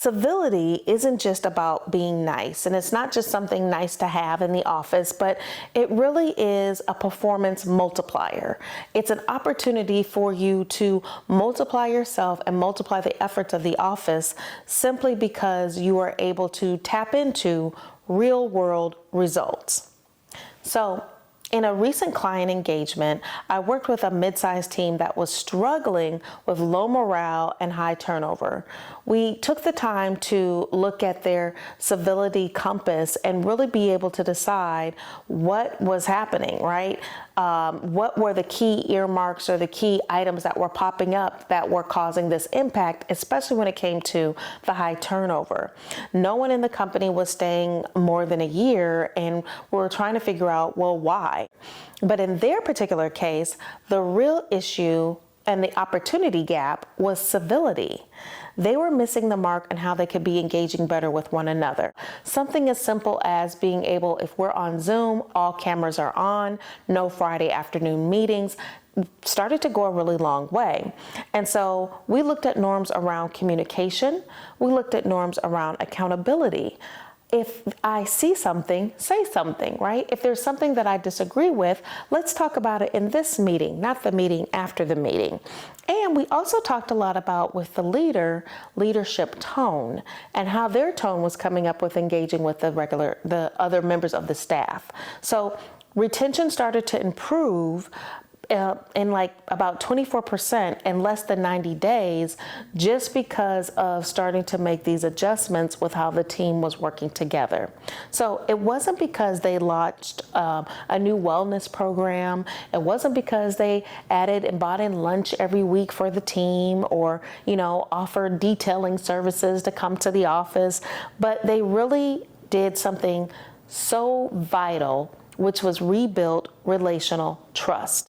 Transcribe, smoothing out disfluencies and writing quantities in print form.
civility isn't just about being nice, and it's not just something nice to have in the office, but it really is a performance multiplier. It's an opportunity for you to multiply yourself and multiply the efforts of the office simply because you are able to tap into real world results. So, in a recent client engagement, I worked with a mid-sized team that was struggling with low morale and high turnover. We took the time to look at their civility compass and really be able to decide what was happening, right? What were the key earmarks or the key items that were popping up that were causing this impact, especially when it came to the high turnover. No one in the company was staying more than a year, and we were trying to figure out, well, why? But in their particular case, the real issue and the opportunity gap was civility. They were missing the mark on how they could be engaging better with one another. Something as simple as being able, if we're on Zoom, all cameras are on, no Friday afternoon meetings, started to go a really long way. And so we looked at norms around communication. We looked at norms around accountability. If I see something, say something, right? If there's something that I disagree with, let's talk about it in this meeting, not the meeting after the meeting. And we also talked a lot about, with the leadership tone and how their tone was coming up with engaging with the other members of the staff. So retention started to improve in like about 24% in less than 90 days, just because of starting to make these adjustments with how the team was working together. So it wasn't because they launched a new wellness program. It wasn't because they added and bought in lunch every week for the team, or, offered detailing services to come to the office, but they really did something so vital, which was rebuild relational trust.